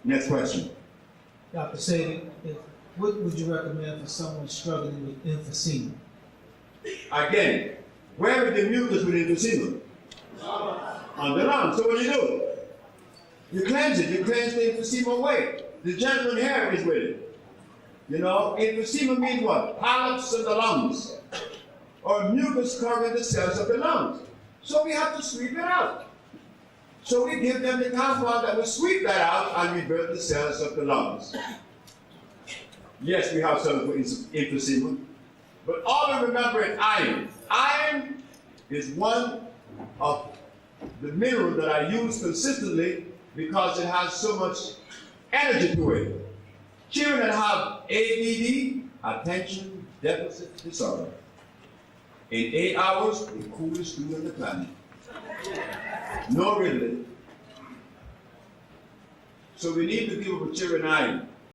Next question. Dr. Sebi, what would you recommend for someone struggling with emphysema? Again, where is the mucus with emphysema? On the lungs. So what do? You cleanse it. You cleanse the emphysema away. The gentleman here is with it. You know, emphysema means what? Polyps in the lungs. Or mucus covering the cells of the lungs. So we have to sweep it out. So we give them the compound that will sweep that out and rebuild the cells of the lungs. Yes, we have some for emphysema. But always remember is iron. Iron is one of the minerals that I use consistently because it has so much energy to it. Children that have ADD, attention deficit disorder, in 8 hours, the coolest dude on the planet. No Ridley. So we need to give our children iron.